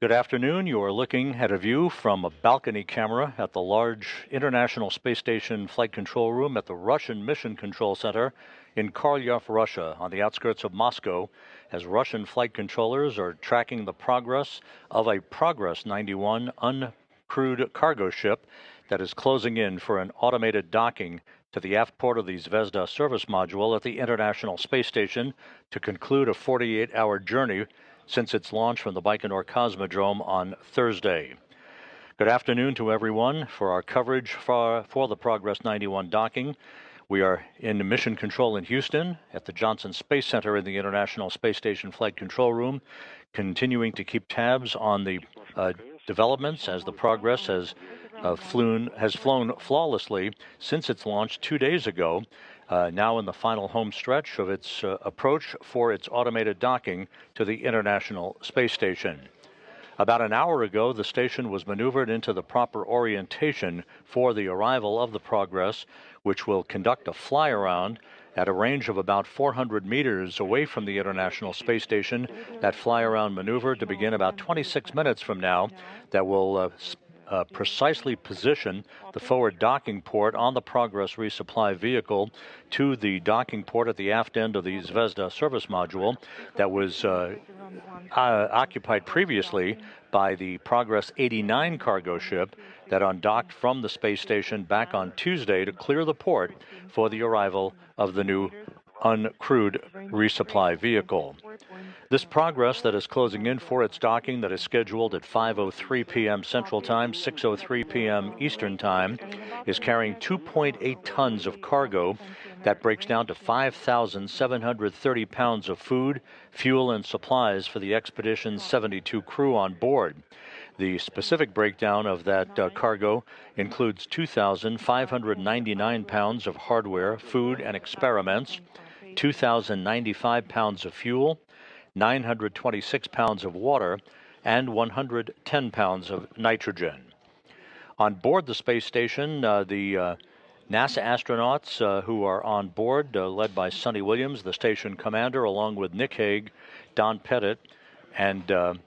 Good afternoon. You are looking at a view from a balcony camera at the large International Space Station Flight Control Room at the Russian Mission Control Center in Korolyov, Russia, on the outskirts of Moscow, as Russian flight controllers are tracking the progress of a Progress 91 uncrewed cargo ship that is closing in for an automated docking to the aft port of the Zvezda service module at the International Space Station to conclude a 48-hour journey since its launch from the Baikonur Cosmodrome on Thursday. Good afternoon to everyone. For our coverage for the Progress 91 docking, we are in mission control in Houston at the Johnson Space Center in the International Space Station Flight Control Room, continuing to keep tabs on the developments as the Progress has flown flawlessly since its launch 2 days ago, now in the final home stretch of its approach for its automated docking to the International Space Station. About an hour ago, the station was maneuvered into the proper orientation for the arrival of the Progress, which will conduct a fly-around at a range of about 400 meters away from the International Space Station. That fly-around maneuver to begin about 26 minutes from now that will precisely position the forward docking port on the Progress resupply vehicle to the docking port at the aft end of the Zvezda service module that was occupied previously by the Progress 89 cargo ship that undocked from the space station back on Tuesday to clear the port for the arrival of the new uncrewed resupply vehicle. This Progress that is closing in for its docking that is scheduled at 5:03 p.m. Central Time, 6:03 p.m. Eastern Time, is carrying 2.8 tons of cargo. That breaks down to 5,730 pounds of food, fuel, and supplies for the expedition's 72 crew on board. The specific breakdown of that cargo includes 2,599 pounds of hardware, food, and experiments, 2,095 pounds of fuel, 926 pounds of water, and 110 pounds of nitrogen. On board the space station, the NASA astronauts who are on board, led by Sonny Williams, the station commander, along with Nick Hague, Don Pettit, and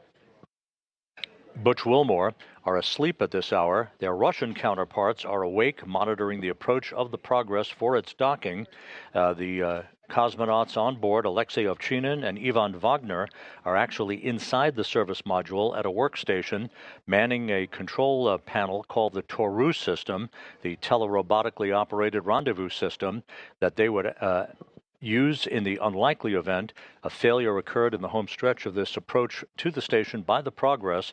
Butch Wilmore, are asleep at this hour. Their Russian counterparts are awake, monitoring the approach of the Progress for its docking. The cosmonauts on board, Alexei Ovchinin and Ivan Wagner, are actually inside the service module at a workstation, manning a control panel called the Toru system, the telerobotically operated Rendezvous system that they would use in the unlikely event a failure occurred in the home stretch of this approach to the station by the Progress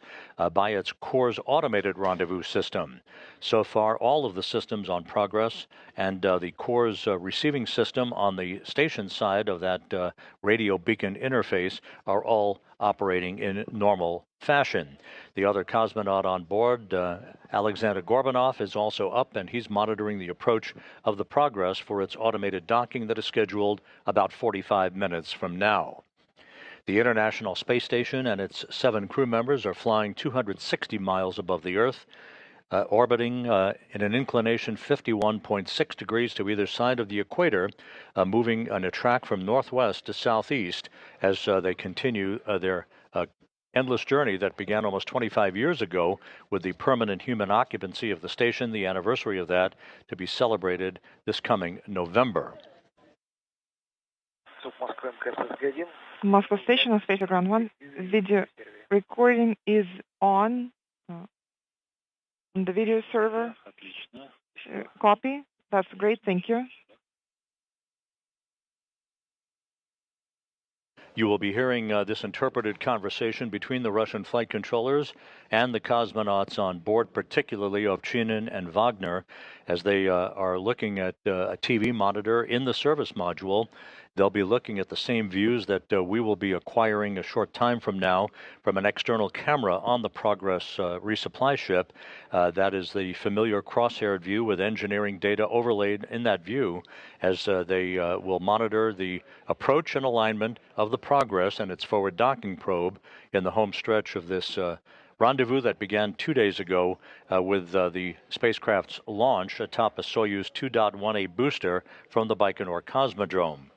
by its core's automated rendezvous system. So far, all of the systems on Progress and the core's receiving system on the station side of that radio beacon interface are all operating in normal fashion. The other cosmonaut on board, Alexander Gorbanov, is also up, and he's monitoring the approach of the Progress for its automated docking that is scheduled about 45 minutes from now. The International Space Station and its 7 crew members are flying 260 miles above the Earth, orbiting in an inclination 51.6 degrees to either side of the equator, moving on a track from northwest to southeast as they continue their endless journey that began almost 25 years ago with the permanent human occupancy of the station, the anniversary of that to be celebrated this coming November. Moscow Station on Space Ground 1. Video recording is on the video server. Copy. That's great. Thank you. You will be hearing this interpreted conversation between the Russian flight controllers and the cosmonauts on board, particularly Ovchinin and Wagner, as they are looking at a TV monitor in the service module. They'll be looking at the same views that we will be acquiring a short time from now from an external camera on the Progress resupply ship. That is the familiar cross-haired view with engineering data overlaid in that view as they will monitor the approach and alignment of the Progress and its forward docking probe in the home stretch of this rendezvous that began 2 days ago with the spacecraft's launch atop a Soyuz 2.1A booster from the Baikonur Cosmodrome.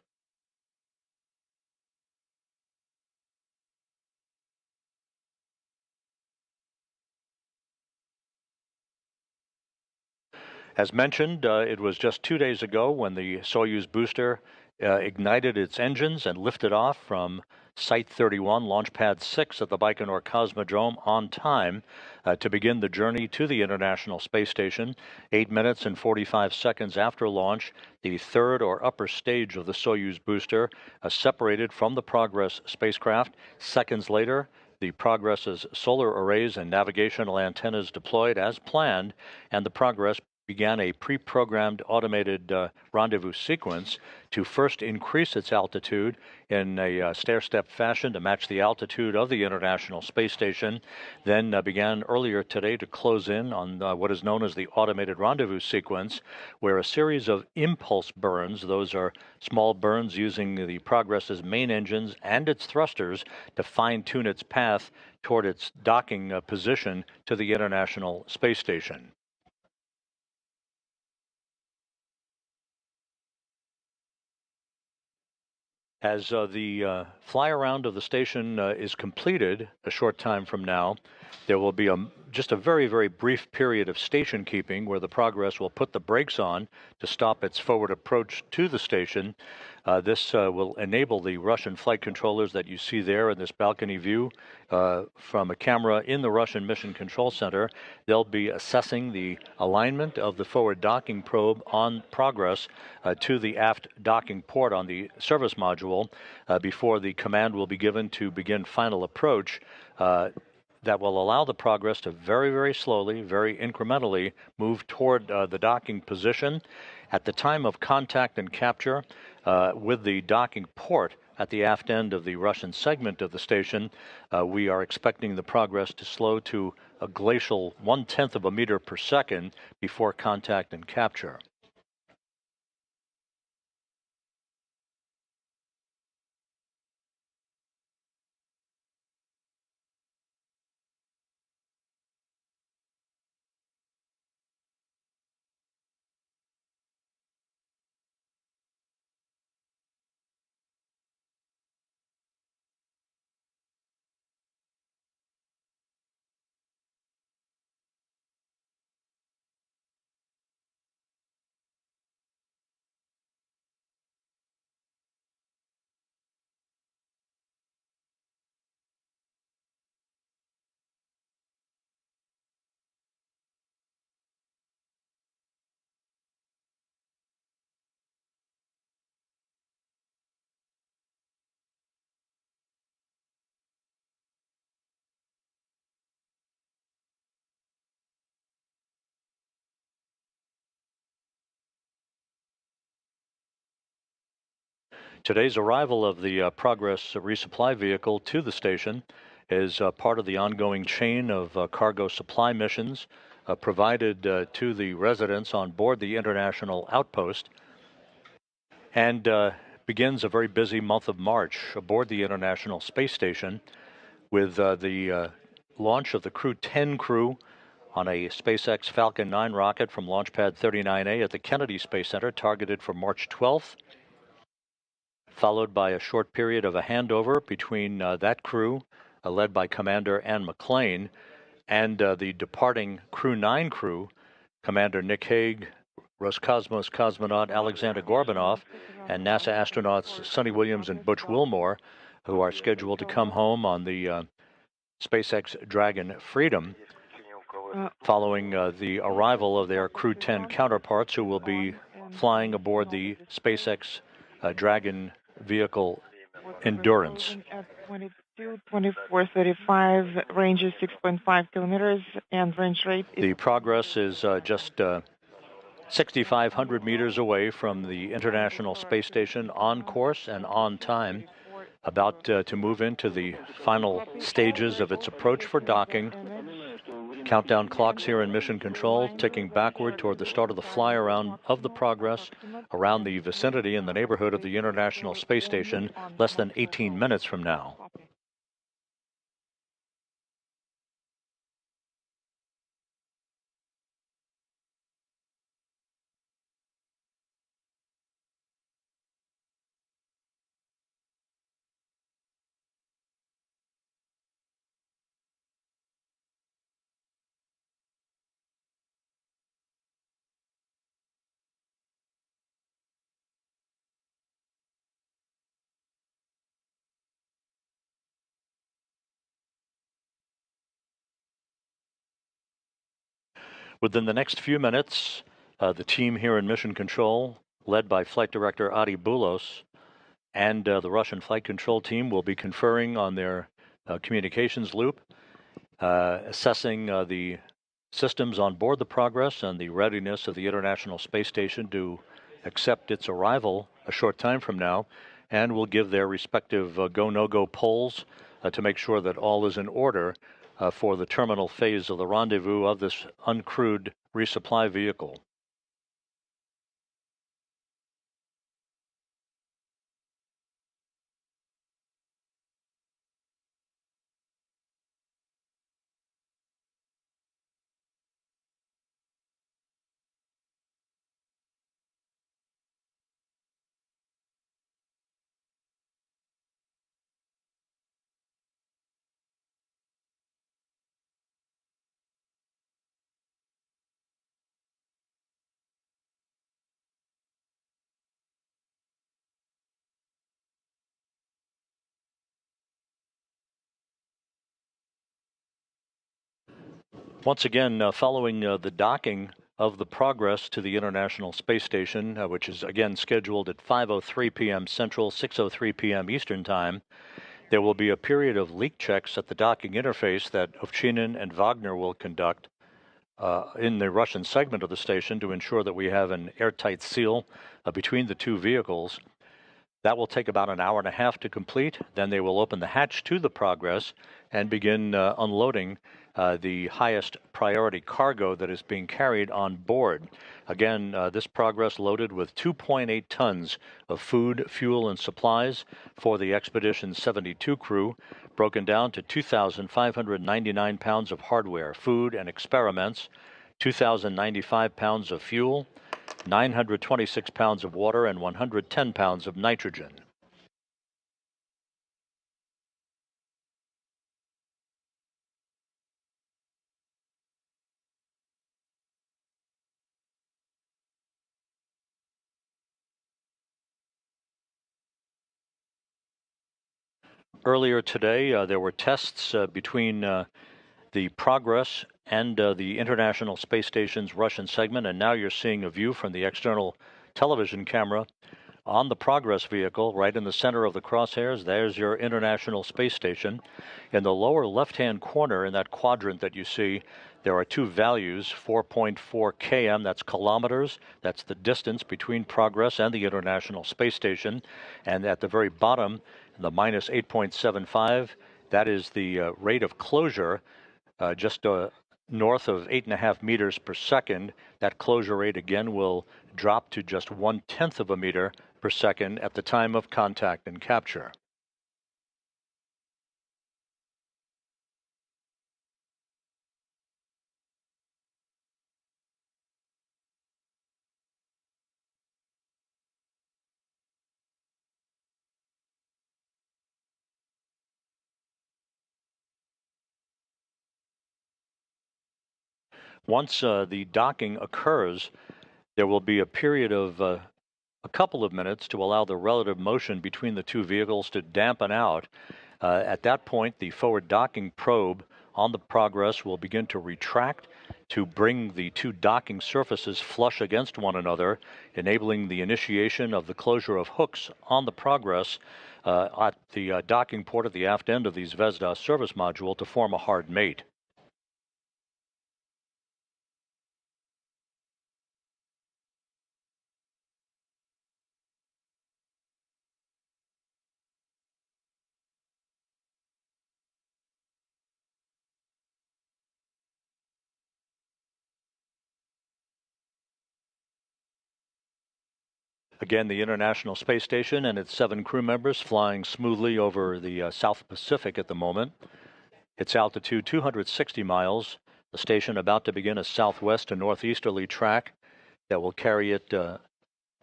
As mentioned, it was just 2 days ago when the Soyuz booster ignited its engines and lifted off from Site 31, Launch Pad 6 at the Baikonur Cosmodrome on time to begin the journey to the International Space Station. 8 minutes and 45 seconds after launch, the third or upper stage of the Soyuz booster separated from the Progress spacecraft. Seconds later, the Progress's solar arrays and navigational antennas deployed as planned, and the Progress began a pre-programmed automated rendezvous sequence to first increase its altitude in a stair-step fashion to match the altitude of the International Space Station, then began earlier today to close in on what is known as the automated rendezvous sequence, where a series of impulse burns, those are small burns using the Progress's main engines and its thrusters to fine-tune its path toward its docking position to the International Space Station. As the fly-around of the station is completed a short time from now, there will be just a very, very brief period of station keeping where the Progress will put the brakes on to stop its forward approach to the station. This will enable the Russian flight controllers that you see there in this balcony view from a camera in the Russian Mission Control Center. They'll be assessing the alignment of the forward docking probe on Progress to the aft docking port on the service module before the command will be given to begin final approach. That will allow the Progress to very, very slowly, very incrementally move toward the docking position. At the time of contact and capture with the docking port at the aft end of the Russian segment of the station, we are expecting the Progress to slow to a glacial 1/10 of a meter per second before contact and capture. Today's arrival of the Progress resupply vehicle to the station is part of the ongoing chain of cargo supply missions provided to the residents on board the International Outpost, and begins a very busy month of March aboard the International Space Station with the launch of the Crew 10 crew on a SpaceX Falcon 9 rocket from Launch Pad 39A at the Kennedy Space Center, targeted for March 12th. Followed by a short period of a handover between that crew led by Commander Ann McLean, and the departing Crew 9 crew, Commander Nick Hague, Roscosmos cosmonaut Alexander Gorbanov, and NASA astronauts Sonny Williams and Butch Wilmore, who are scheduled to come home on the SpaceX Dragon Freedom, following the arrival of their Crew 10 counterparts, who will be flying aboard the SpaceX Dragon vehicle Endurance. 2435, range is 6.5 kilometers, and range rate is... The Progress is just 6,500 meters away from the International Space Station, on course and on time, about to move into the final stages of its approach for docking. Countdown clocks here in Mission Control ticking backward toward the start of the fly around of the Progress around the vicinity in the neighborhood of the International Space Station less than 18 minutes from now. Within the next few minutes, the team here in Mission Control, led by Flight Director Adi Boulos, and the Russian Flight Control team will be conferring on their communications loop, assessing the systems on board the Progress and the readiness of the International Space Station to accept its arrival a short time from now, and will give their respective go-no-go polls to make sure that all is in order for the terminal phase of the rendezvous of this uncrewed resupply vehicle. Once again, following the docking of the Progress to the International Space Station, which is again scheduled at 5:03 p.m. Central, 6:03 p.m. Eastern Time, there will be a period of leak checks at the docking interface that Ovchinin and Wagner will conduct in the Russian segment of the station to ensure that we have an airtight seal between the two vehicles. That will take about an hour and a half to complete. Then they will open the hatch to the Progress and begin unloading the highest priority cargo that is being carried on board. Again, this Progress loaded with 2.8 tons of food, fuel, and supplies for the Expedition 72 crew, broken down to 2,599 pounds of hardware, food, and experiments, 2,095 pounds of fuel, 926 pounds of water, and 110 pounds of nitrogen. Earlier today, there were tests between the Progress and the International Space Station's Russian segment, and now you're seeing a view from the external television camera on the Progress vehicle, right in the center of the crosshairs. There's your International Space Station. In the lower left-hand corner, in that quadrant that you see, there are two values, 4.4 km, that's kilometers, that's the distance between Progress and the International Space Station. And at the very bottom, the minus 8.75, that is the rate of closure, just north of 8.5 meters per second. That closure rate again will drop to just 1/10 of a meter per second at the time of contact and capture. Once the docking occurs, there will be a period of a couple of minutes to allow the relative motion between the two vehicles to dampen out. At that point, the forward docking probe on the Progress will begin to retract to bring the two docking surfaces flush against one another, enabling the initiation of the closure of hooks on the Progress at the docking port at the aft end of the Zvezda service module to form a hard mate. Again, the International Space Station and its 7 crew members flying smoothly over the South Pacific at the moment. Its altitude 260 miles. The station about to begin a southwest to northeasterly track that will carry it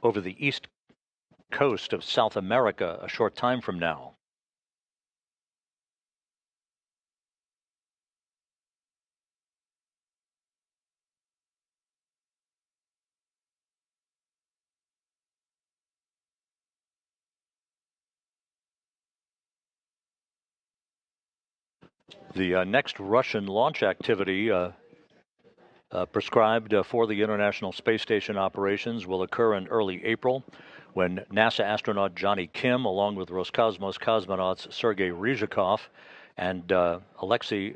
over the east coast of South America a short time from now. The next Russian launch activity prescribed for the International Space Station operations will occur in early April, when NASA astronaut Johnny Kim, along with Roscosmos cosmonauts Sergei Ryzhikov and Alexei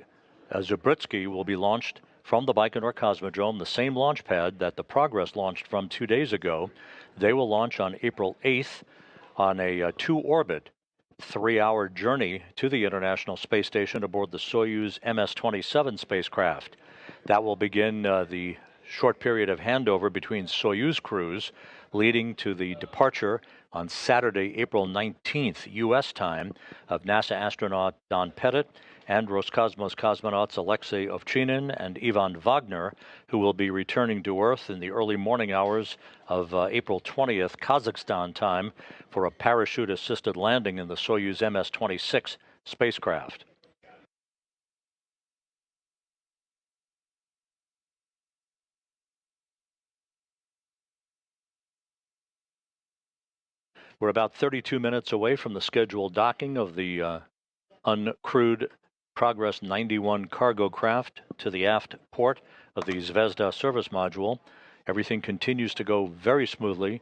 Zubrytsky, will be launched from the Baikonur Cosmodrome, the same launch pad that the Progress launched from 2 days ago. They will launch on April 8th on a 2-orbit, 3-hour journey to the International Space Station aboard the Soyuz MS-30 spacecraft. That will begin the short period of handover between Soyuz crews, leading to the departure on Saturday, April 19th, U.S. time, of NASA astronaut Don Pettit and Roscosmos cosmonauts Alexei Ovchinin and Ivan Wagner, who will be returning to Earth in the early morning hours of April 20th, Kazakhstan time, for a parachute-assisted landing in the Soyuz MS-26 spacecraft. We're about 32 minutes away from the scheduled docking of the uncrewed Progress 91 cargo craft to the aft port of the Zvezda service module. Everything continues to go very smoothly.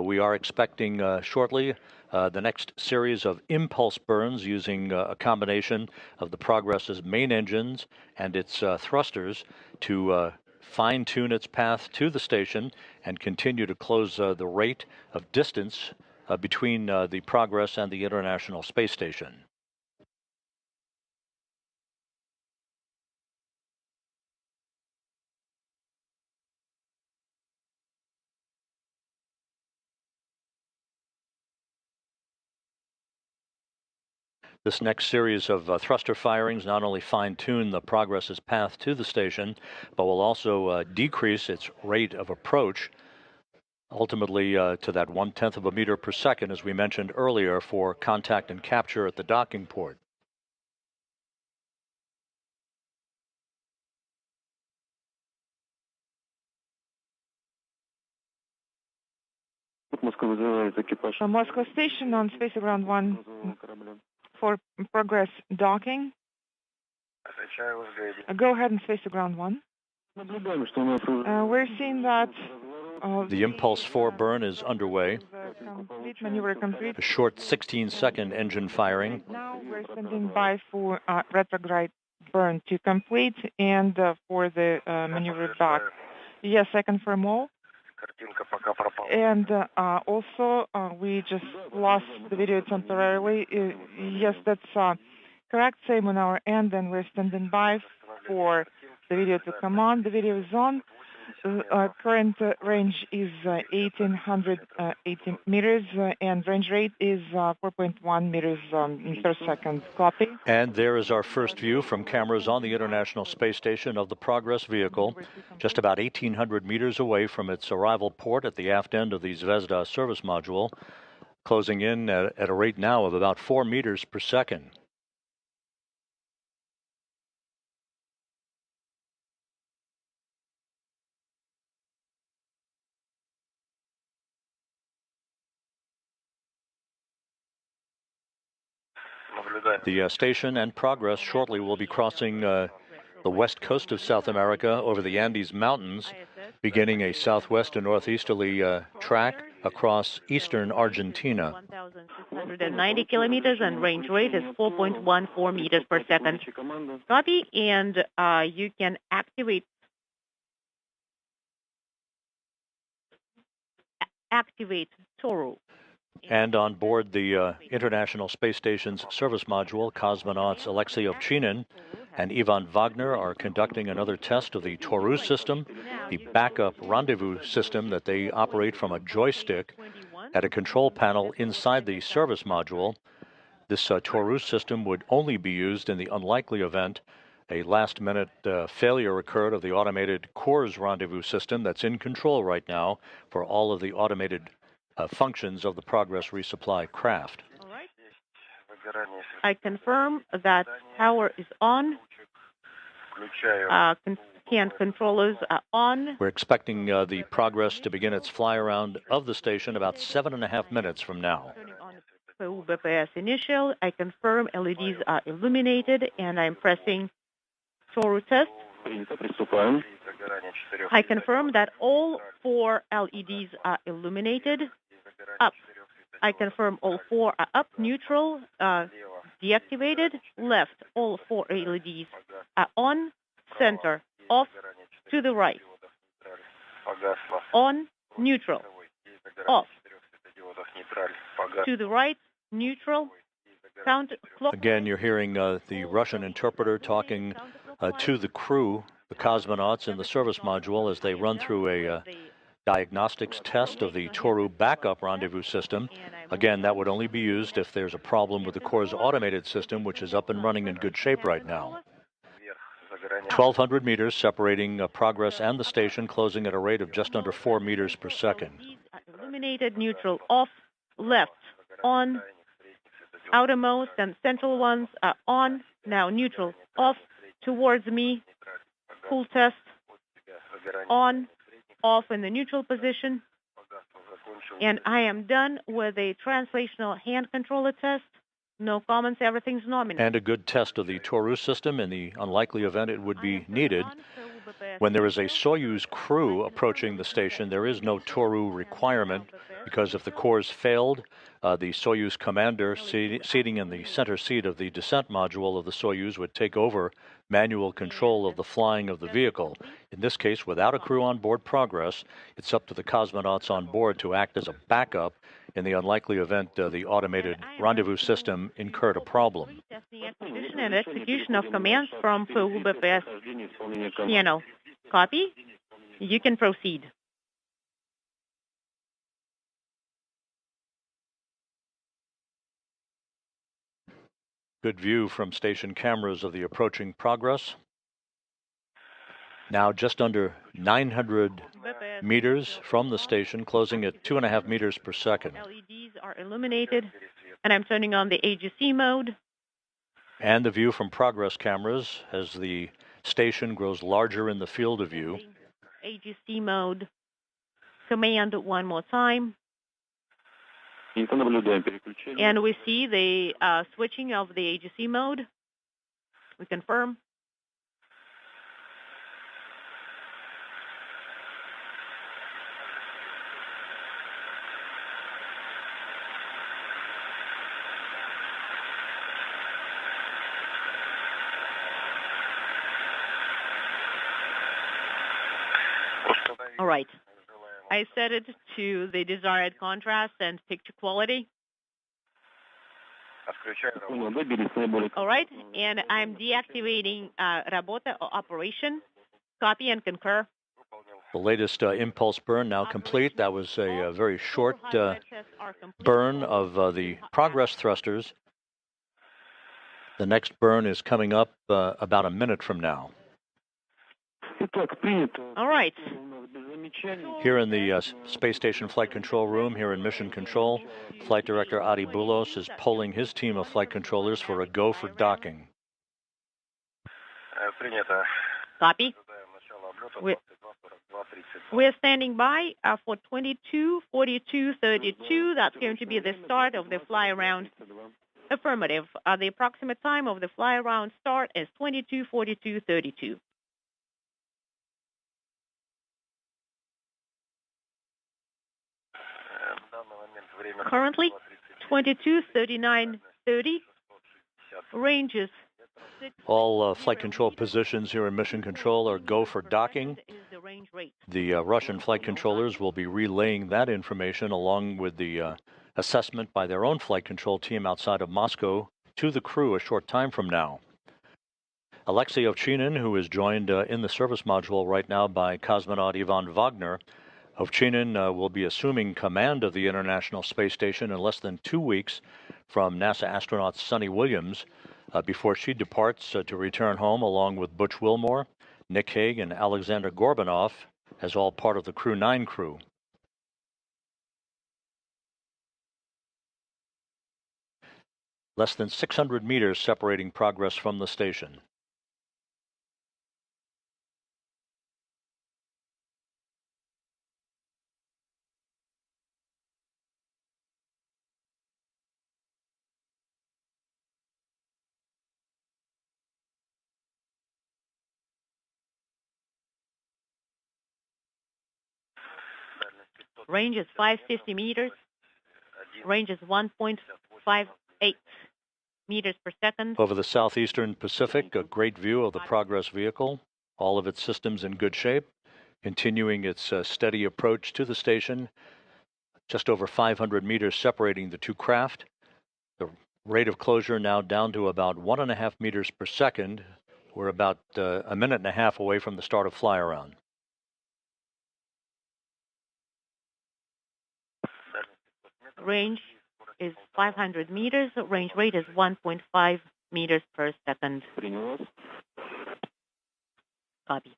We are expecting shortly the next series of impulse burns using a combination of the Progress's main engines and its thrusters to fine-tune its path to the station and continue to close the rate of distance between the Progress and the International Space Station. This next series of thruster firings not only fine-tune the Progress's path to the station, but will also decrease its rate of approach, ultimately to that 1/10 of a meter per second, as we mentioned earlier, for contact and capture at the docking port. Moscow Station on Space Ground 1 for Progress docking. Go ahead and Space Ground 1. We're seeing that the Impulse 4 burn is underway. Maneuver complete. A short 16-second engine firing. Now we're standing by for retrograde burn to complete and for the maneuver back. Yes, I confirm all. And also, we just lost the video temporarily. Yes, that's correct. Same on our end, and we're standing by for the video to come on. The video is on. Current range is 1,880 meters, and range rate is 4.1 meters per second. Copy. And there is our first view from cameras on the International Space Station of the Progress vehicle, just about 1,800 meters away from its arrival port at the aft end of the Zvezda service module, closing in at a rate now of about 4 meters per second. The station and Progress shortly will be crossing the west coast of South America over the Andes Mountains, beginning a southwest and northeasterly track across eastern Argentina. 1,690 kilometers and range rate is 4.14 meters per second. Copy, and you can activate Toru. And on board the International Space Station's service module, cosmonauts Alexei Ovchinin and Ivan Wagner are conducting another test of the Toru system, the backup rendezvous system that they operate from a joystick at a control panel inside the service module. This Toru system would only be used in the unlikely event a last-minute failure occurred of the automated CORS rendezvous system that's in control right now for all of the automated functions of the Progress resupply craft. All right. I confirm that power is on. Hand controllers are on. We're expecting the Progress to begin its fly around of the station about 7.5 minutes from now. BPS initial. I confirm LEDs are illuminated, and I'm pressing Toru test. I confirm that all 4 LEDs are illuminated. Up. I confirm all 4 are up. Neutral, deactivated. Left, all 4 LEDs are on. Center, off. To the right. On, neutral. Off. To the right, neutral. Count clock. Again, you're hearing the Russian interpreter talking to the crew, the cosmonauts in the service module, as they run through a diagnostics test of the Toru backup rendezvous system. Again, that would only be used if there's a problem with the CORS automated system, which is up and running in good shape right now. 1,200 meters separating Progress and the station, closing at a rate of just under 4 meters per second. Illuminated, neutral, off, left, on. Outermost and central ones are on. Now neutral, off, towards me. Full test, on, off in the neutral position. And I am done with a translational hand controller test. No comments, everything's nominal. And a good test of the Toru system in the unlikely event it would be needed. When there is a Soyuz crew approaching the station, there is no Toru requirement, because if the CORS failed, the Soyuz commander seating in the center seat of the descent module of the Soyuz would take over manual control of the flying of the vehicle. In this case, without a crew on board Progress, it's up to the cosmonauts on board to act as a backup in the unlikely event the automated rendezvous system incurred a problem. Testing acquisition and execution of commands from BPS channel. Copy. You can proceed. Good view from station cameras of the approaching Progress. Now just under 900 meters from the station, closing at 2.5 meters per second. LEDs are illuminated, and I'm turning on the AGC mode. And the view from Progress cameras as the station grows larger in the field of view. AGC mode. Command one more time. And we see the switching of the AGC mode. We confirm. All right. I set it to the desired contrast and picture quality. All right, and I'm deactivating Rabota operation. Copy and concur. The latest impulse burn now complete. That was a very short burn of the Progress thrusters. The next burn is coming up about a minute from now. All right. Here in the Space Station Flight Control Room, here in Mission Control, Flight Director Adi Boulos is polling his team of flight controllers for a go for docking. Copy. We're standing by for 22:42:32. That's going to be the start of the fly around Affirmative. The approximate time of the fly around start is 22:42:32. Currently, 22:39:30. Ranges. All flight control positions here in Mission Control are go for docking. The Russian flight controllers will be relaying that information along with the assessment by their own flight control team outside of Moscow to the crew a short time from now. Alexei Ovchinin, who is joined in the service module right now by cosmonaut Ivan Wagner. Ovchinin will be assuming command of the International Space Station in less than 2 weeks from NASA astronaut Sunny Williams before she departs to return home along with Butch Wilmore, Nick Hague, and Alexander Gorbanov as all part of the Crew 9 crew. Less than 600 meters separating Progress from the station. Range is 550 meters. Range is 1.58 meters per second. Over the southeastern Pacific, a great view of the Progress vehicle, all of its systems in good shape, continuing its steady approach to the station, just over 500 meters separating the two craft. The rate of closure now down to about 1.5 meters per second. We're about a minute and a half away from the start of fly around. Range is 500 meters. Range rate is 1.5 meters per second. Copy.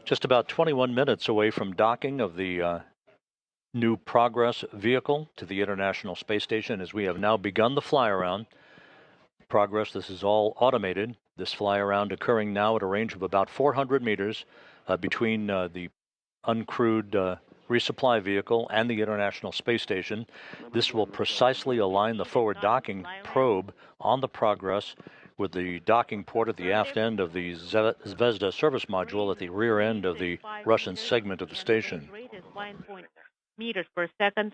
Just about 21 minutes away from docking of the new Progress vehicle to the International Space Station as we have now begun the fly around. Progress, this is all automated. This fly around occurring now at a range of about 400 meters between the uncrewed resupply vehicle and the International Space Station. This will precisely align the forward docking probe on the Progress with the docking port at the aft end of the Zvezda service module at the rear end of the Russian segment of the station. Rate is 1 meters per second.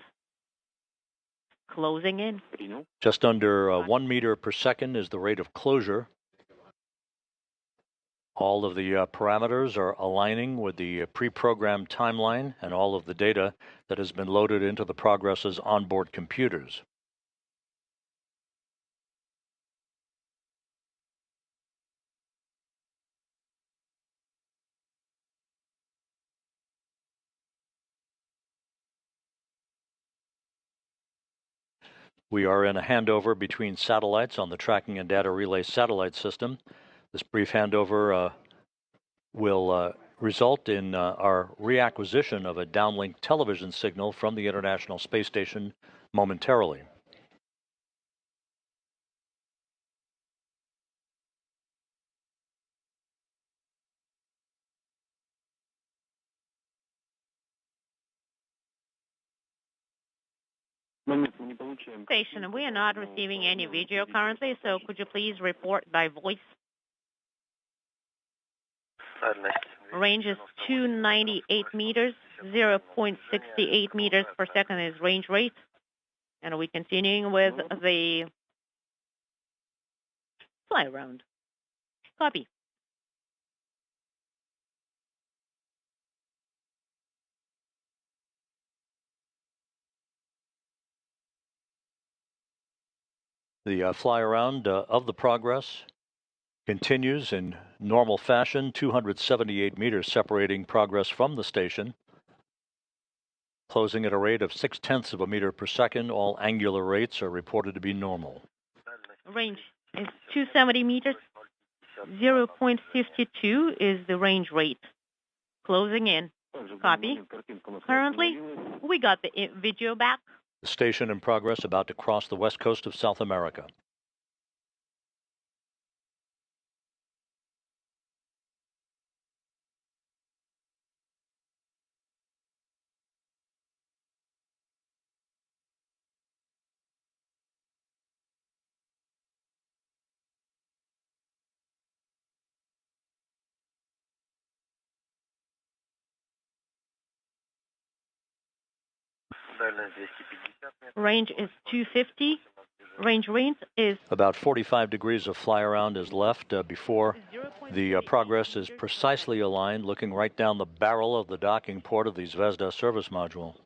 Closing in. Just under 1 meter per second is the rate of closure. All of the parameters are aligning with the pre-programmed timeline and all of the data that has been loaded into the Progress's onboard computers. We are in a handover between satellites on the tracking and data relay satellite system. This brief handover will result in our reacquisition of a downlink television signal from the International Space Station momentarily. Station, we are not receiving any video currently, so could you please report by voice? Range is 298 meters, 0.68 meters per second is range rate. And we're continuing with the fly around. Copy. The fly around of the Progress continues in normal fashion, 278 meters separating Progress from the station, closing at a rate of 0.6 of a meter per second. All angular rates are reported to be normal. Range is 270 meters. 0.52 is the range rate. Closing in. Copy. Currently, we got the video back. The station in Progress about to cross the west coast of South America. Range is 250. Range is about 45 degrees of fly around is left before the Progress is precisely aligned, looking right down the barrel of the docking port of the Zvezda service module.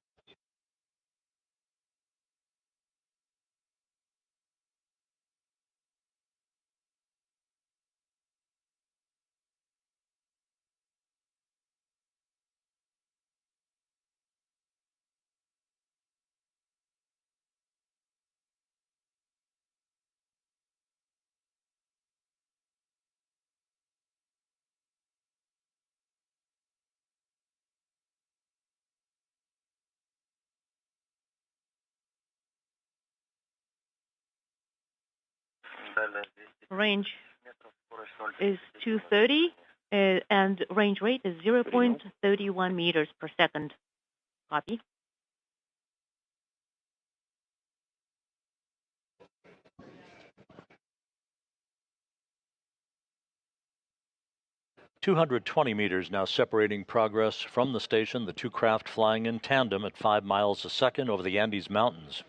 range is 230, and range rate is 0.31 meters per second. Copy. "220 meters now separating Progress from the station, the two craft flying in tandem at 5 miles a second over the Andes Mountains.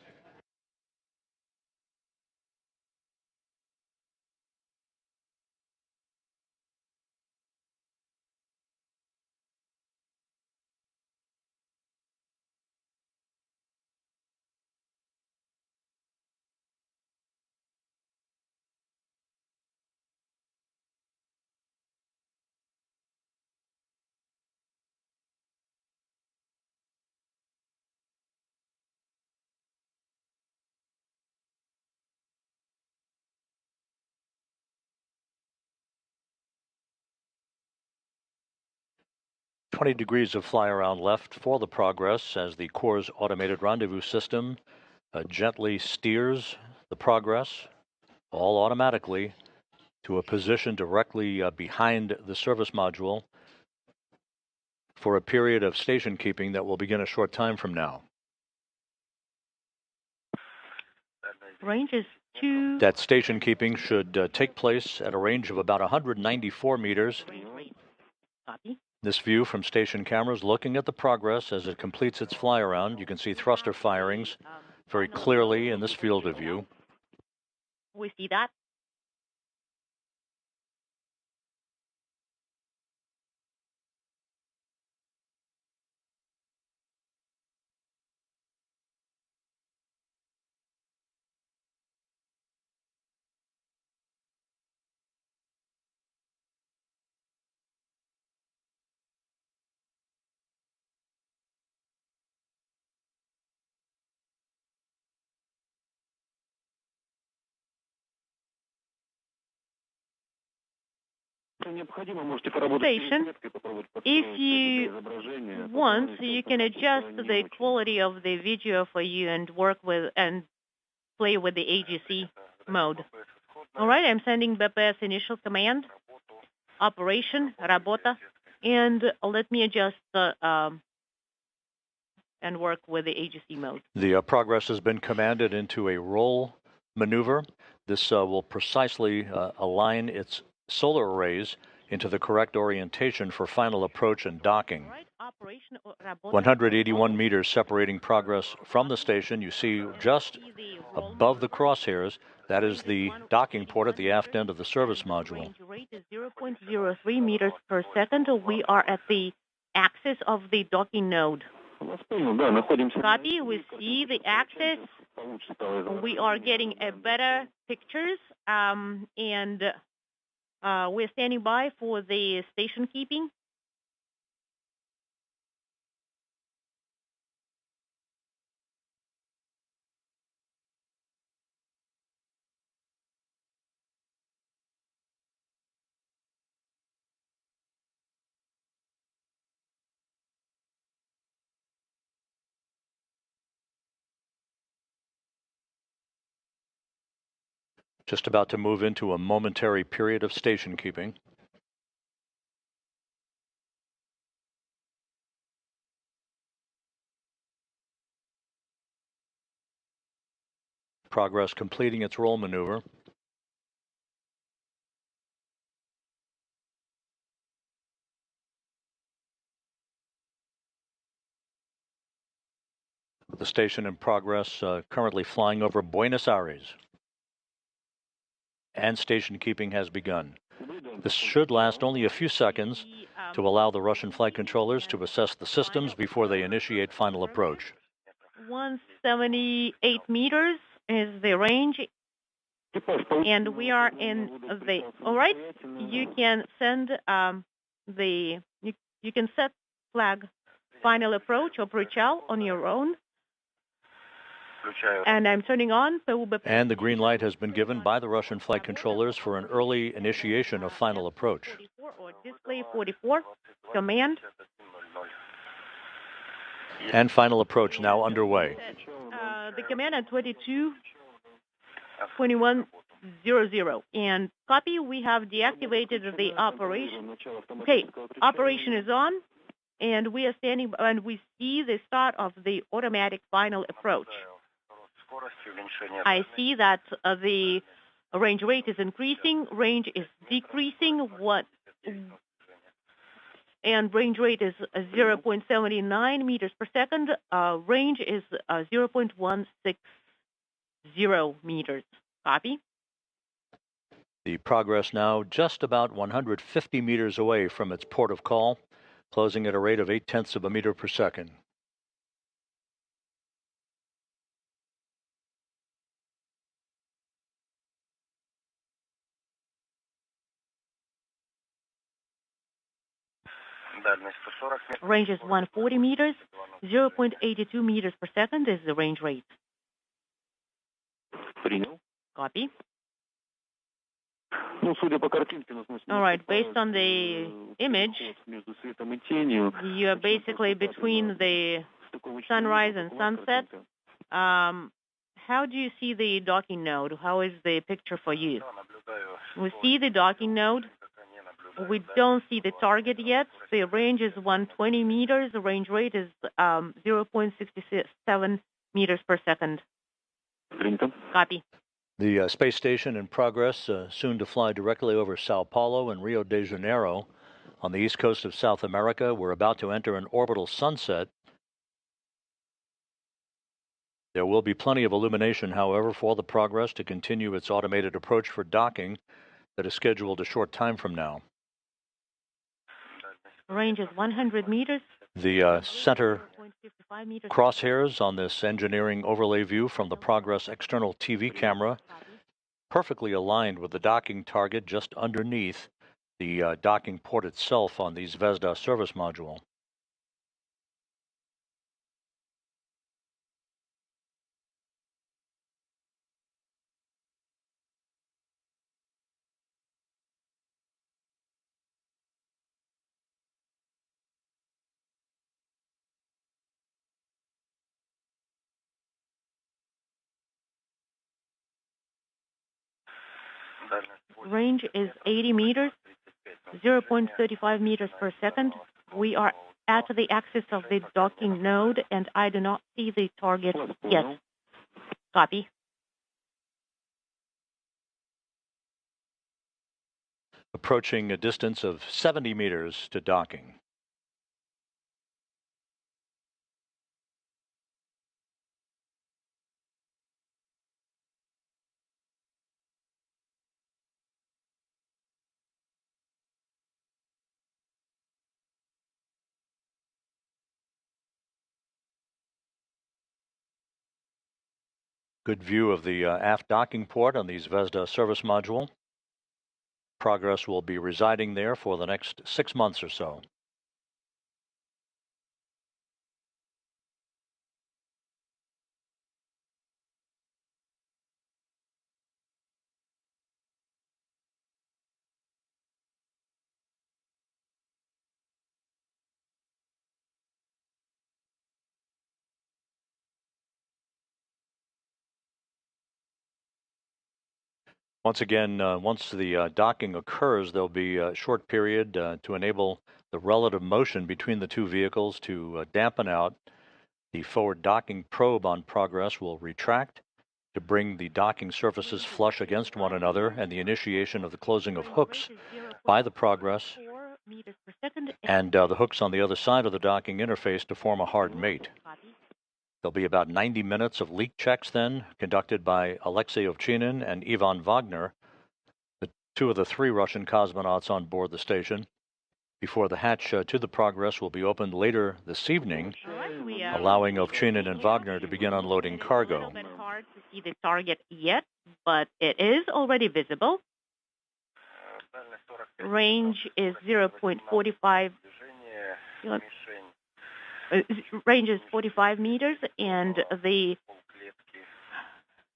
"20 degrees of fly around left for the Progress as the Corps' automated rendezvous system gently steers the Progress, all automatically, to a position directly behind the service module for a period of station keeping that will begin a short time from now. Range is 2. That station keeping should take place at a range of about 194 meters. Copy. This view from station cameras looking at the Progress as it completes its fly around. You can see thruster firings very clearly in this field of view. We see that. Station, if you want, you can adjust the quality of the video for you and work with and play with the AGC mode. All right, I'm sending BPS initial command, operation, работа, and let me adjust and work with the AGC mode. The Progress has been commanded into a roll maneuver. This will precisely align its solar arrays into the correct orientation for final approach and docking. 181 meters separating Progress from the station. You see just above the crosshairs, that is the docking port at the aft end of the service module. Range rate is 0.03 meters per second. We are at the axis of the docking node. Copy. We see the axis We are getting a better pictures, and we're standing by for the station keeping. Just about to move into a momentary period of station keeping. Progress completing its roll maneuver. The station in progress, currently flying over Buenos Aires. And station keeping has begun. This should last only a few seconds to allow the Russian flight controllers to assess the systems before they initiate final approach. 178 meters is the range, and we are in the, all right, you can send you can set flag final approach or pre-chow on your own. And I'm turning on. And the green light has been given by the Russian flight controllers for an early initiation of final approach. 44 or display 44, command. And final approach now underway. The command at 2100. And copy, we have deactivated the operation. Okay, operation is on, and we are standing, and we see the start of the automatic final approach. I see that the range rate is increasing, range is decreasing, and range rate is 0.79 meters per second, range is 0.160 meters. Copy. The progress now just about 150 meters away from its port of call, closing at a rate of 0.8 of a meter per second. Range is 140 meters, 0.82 meters per second is the range rate. Copy. All right, based on the image, you are basically between the sunrise and sunset. How do you see the docking node? How is the picture for you? We see the docking node. We don't see the target yet. The range is 120 meters. The range rate is 0.67 meters per second. Copy. The space station in progress, soon to fly directly over Sao Paulo and Rio de Janeiro. On the east coast of South America, we're about to enter an orbital sunset. There will be plenty of illumination, however, for the progress to continue its automated approach for docking that is scheduled a short time from now. Range is 100 meters. The center crosshairs on this engineering overlay view from the Progress external TV camera, perfectly aligned with the docking target just underneath the docking port itself on the Zvezda service module. Range is 80 meters, 0.35 meters per second. We are at the axis of the docking node, and I do not see the target yet. Copy. Approaching a distance of 70 meters to docking. Good view of the aft docking port on the Zvezda service module. Progress will be residing there for the next 6 months or so. Once again, once the docking occurs, there'll be a short period to enable the relative motion between the two vehicles to dampen out. The forward docking probe on Progress will retract to bring the docking surfaces flush against one another, and the initiation of the closing of hooks by the Progress and the hooks on the other side of the docking interface to form a hard mate. There'll be about 90 minutes of leak checks then, conducted by Alexei Ovchinin and Ivan Wagner, the two of the 3 Russian cosmonauts on board the station, before the hatch to the Progress will be opened later this evening, allowing Ovchinin and Wagner to begin unloading cargo. It's hard to see the target yet, but it is already visible. Range is 0.45. Range is 45 meters, and the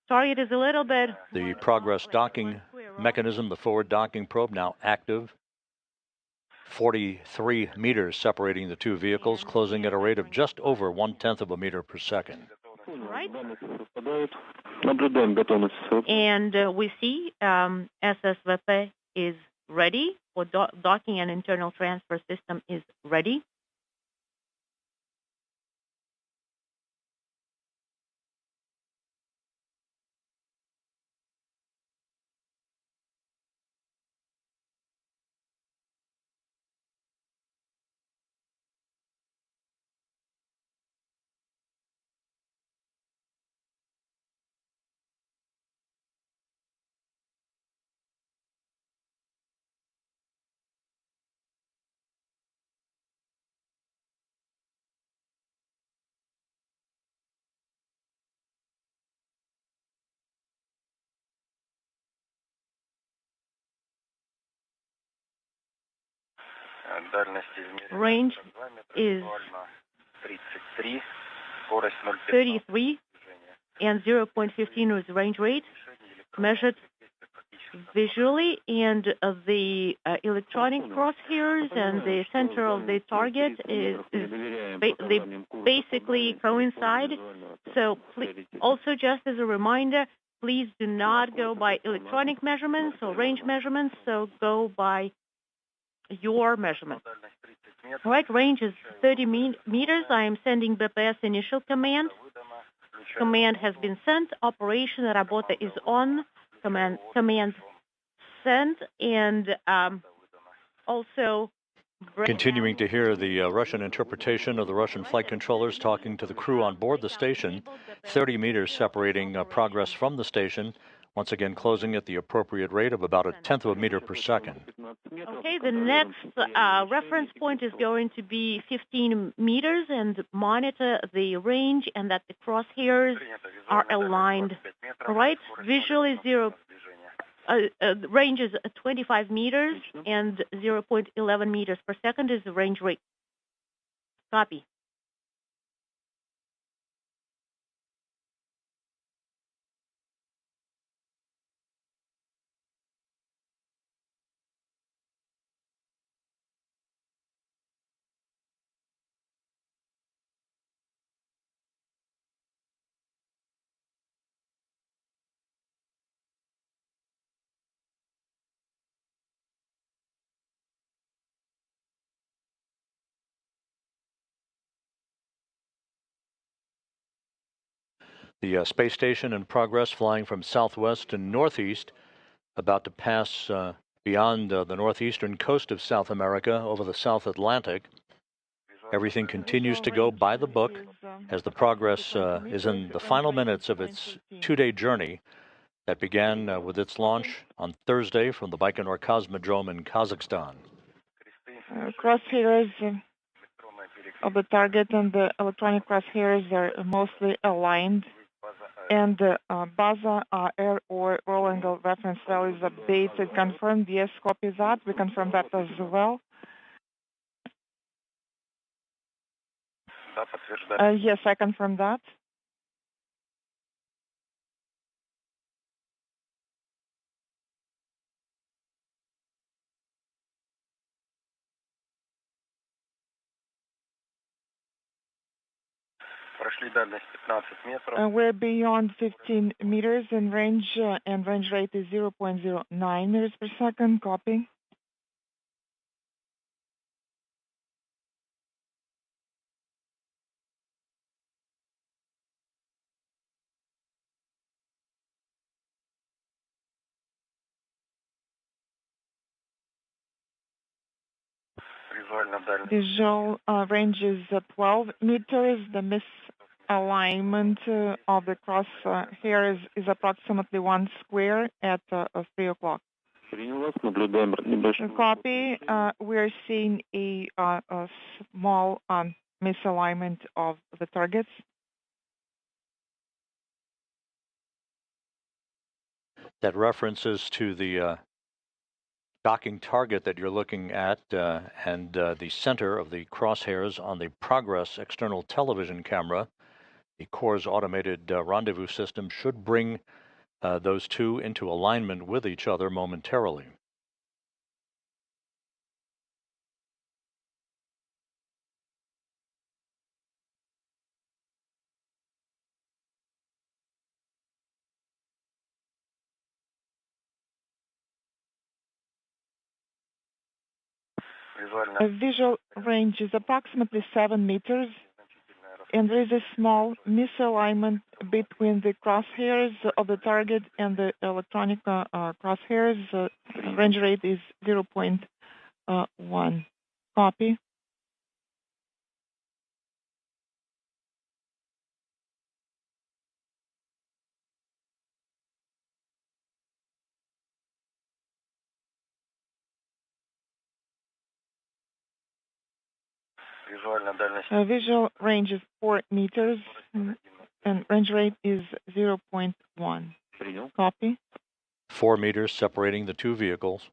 target is a little bit... The Progress docking mechanism, the forward docking probe, now active. 43 meters separating the two vehicles, closing at a rate of just over 1/10 of a meter per second. Right. And we see SSVP is ready, for docking, and internal transfer system is ready. Range is 33 and 0.15 is range rate measured visually, and the electronic crosshairs and the center of the target they basically coincide. So also, just as a reminder, please do not go by electronic measurements or range measurements, so go by your measurement. All right, range is 30 meters. I am sending BPS initial command. Command has been sent. Operation Работа is on. Command sent, and also... Continuing to hear the Russian interpretation of the Russian flight controllers talking to the crew on board the station, 30 meters separating Progress from the station, once again closing at the appropriate rate of about 1/10 of a meter per second. Okay, the next reference point is going to be 15 meters, and monitor the range and that the crosshairs are aligned. All right, visually range is 25 meters, and 0.11 meters per second is the range rate. Copy. The space station in Progress, flying from southwest to northeast, about to pass beyond the northeastern coast of South America over the South Atlantic. Everything continues to go by the book as the Progress is in the final minutes of its 2-day journey that began with its launch on Thursday from the Baikonur Cosmodrome in Kazakhstan. Crosshairs of the target and the electronic crosshairs are mostly aligned. And BASA air or roll angle reference value is updated, confirmed. Yes, copy that. We confirm that as well. Yes, I confirm that. We're beyond 15 meters in range, and range rate is 0.09 meters per second. Copy. Visual range is 12 meters. The misalignment of the crosshair is approximately 1 square at 3 o'clock. Copy. We're seeing a small misalignment of the targets. That references to the docking target that you're looking at and the center of the crosshairs on the Progress external television camera. The Core's automated rendezvous system should bring those two into alignment with each other momentarily. Visual range is approximately 7 meters, and there is a small misalignment between the crosshairs of the target and the electronic crosshairs. Range rate is 0.1. Copy. Visual range is 4 meters, and range rate is 0.1. Copy. 4 meters separating the two vehicles.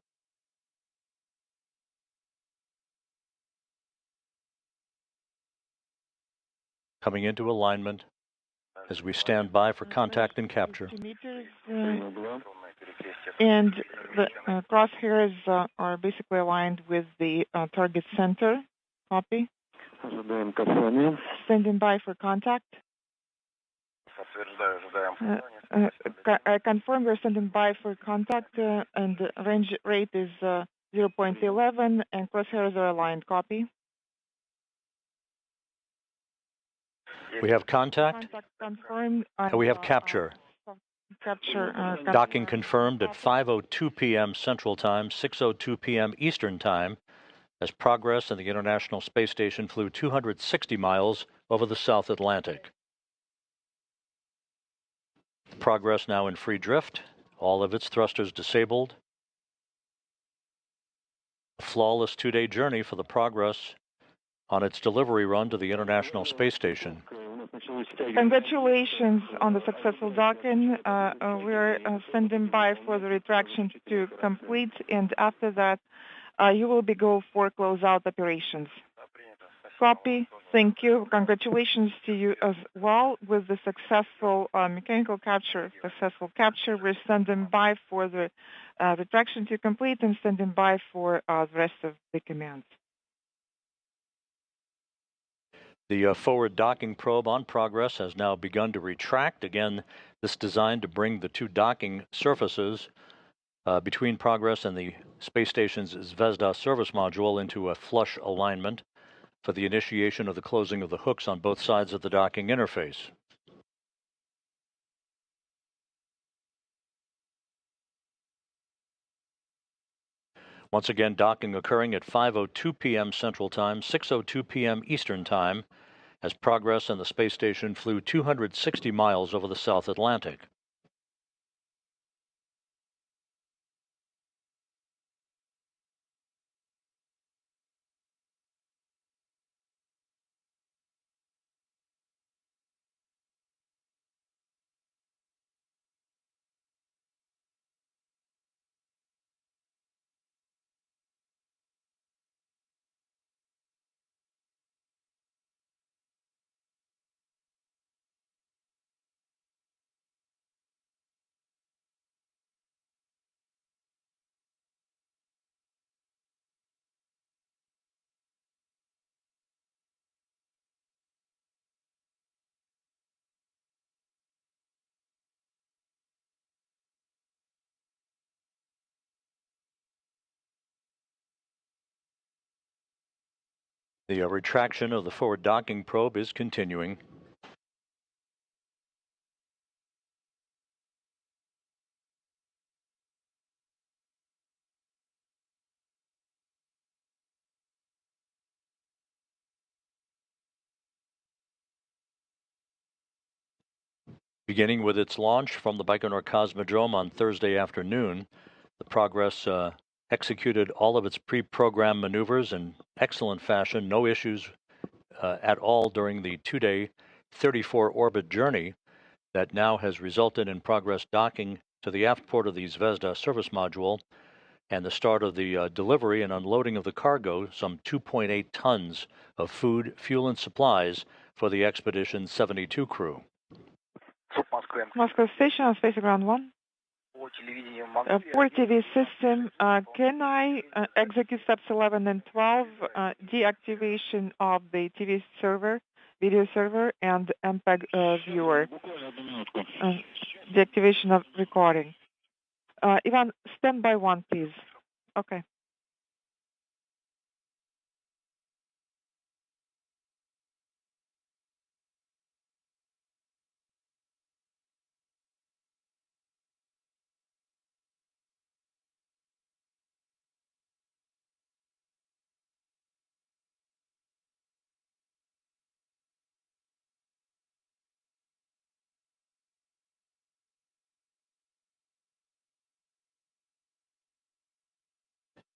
Coming into alignment as we stand by for contact and capture. 2 meters, and the crosshairs are basically aligned with the target center. Copy. Standing by for contact. I confirm we're standing by for contact, and the range rate is 0.11, and crosshairs are aligned. Copy. We have contact. Confirmed. And we have capture. Docking confirmed at 5:02 p.m. Central Time, 6:02 p.m. Eastern Time, as Progress and the International Space Station flew 260 miles over the South Atlantic. Progress now in free drift, all of its thrusters disabled. A flawless 2-day journey for the Progress on its delivery run to the International Space Station. Congratulations on the successful docking. We're standing by for the retraction to complete, and after that, you will be go for closeout operations. Copy. Thank you. Congratulations to you as well with the successful mechanical capture. We're standing by for the retraction to complete and standing by for the rest of the commands. The forward docking probe on Progress has now begun to retract. Again, this designed to bring the two docking surfaces between Progress and the space station's Zvezda service module into a flush alignment for the initiation of the closing of the hooks on both sides of the docking interface. Once again, docking occurring at 5:02 p.m. Central Time, 6:02 p.m. Eastern Time, as Progress and the space station flew 260 miles over the South Atlantic. The retraction of the forward docking probe is continuing. Beginning with its launch from the Baikonur Cosmodrome on Thursday afternoon, the Progress executed all of its pre-programmed maneuvers in excellent fashion, no issues at all during the two-day 34-orbit journey that now has resulted in Progress docking to the aft port of the Zvezda service module and the start of the delivery and unloading of the cargo, some 2.8 tons of food, fuel, and supplies for the Expedition 72 crew. Moscow Station on Space Ground 1. For TV system, can I execute steps 11 and 12, deactivation of the TV server, video server, and MPEG viewer, deactivation of recording. Ivan, stand by 1, please. Okay.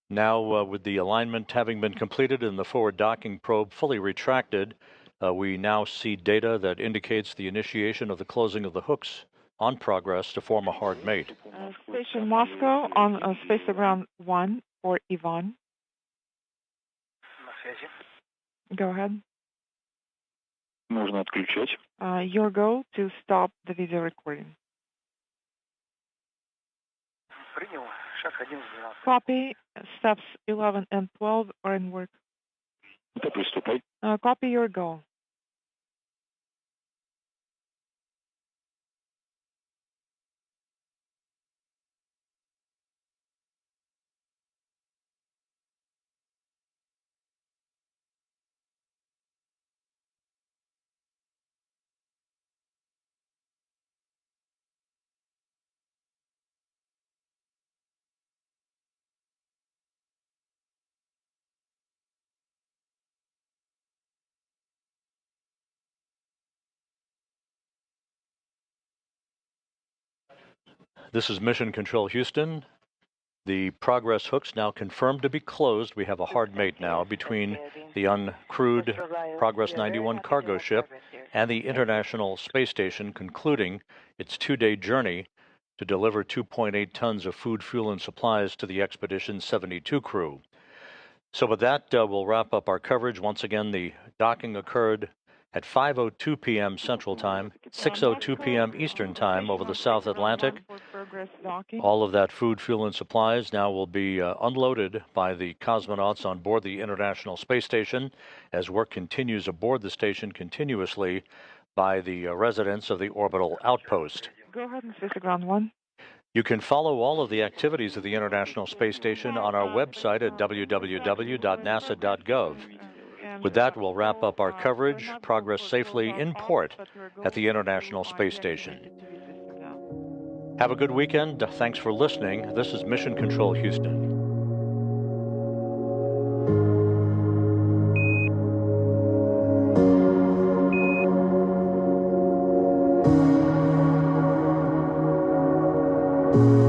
Now, with the alignment having been completed and the forward docking probe fully retracted, we now see data that indicates the initiation of the closing of the hooks on Progress to form a hard mate. Station Moscow on Space Ground 1 for Ivan. Go ahead. Можно отключать. Your go to stop the video recording. Copy. Steps 11 and 12 are in work. Приступай. Copy your go. This is Mission Control Houston. The Progress hooks now confirmed to be closed. We have a hard mate now between the uncrewed Progress 91 cargo ship and the International Space Station, concluding its two-day journey to deliver 2.8 tons of food, fuel, and supplies to the Expedition 72 crew. So with that, we'll wrap up our coverage. Once again, the docking occurred at 5:02 p.m. Central Time, 6:02 p.m. Eastern Time over the South Atlantic. All of that food, fuel, and supplies now will be unloaded by the cosmonauts on board the International Space Station as work continues aboard the station continuously by the residents of the orbital outpost. Go ahead and Space Ground 1. You can follow all of the activities of the International Space Station on our website at www.nasa.gov. With that, we'll wrap up our coverage. Progress safely in port at the International Space Station. Have a good weekend. Thanks for listening. This is Mission Control Houston. you.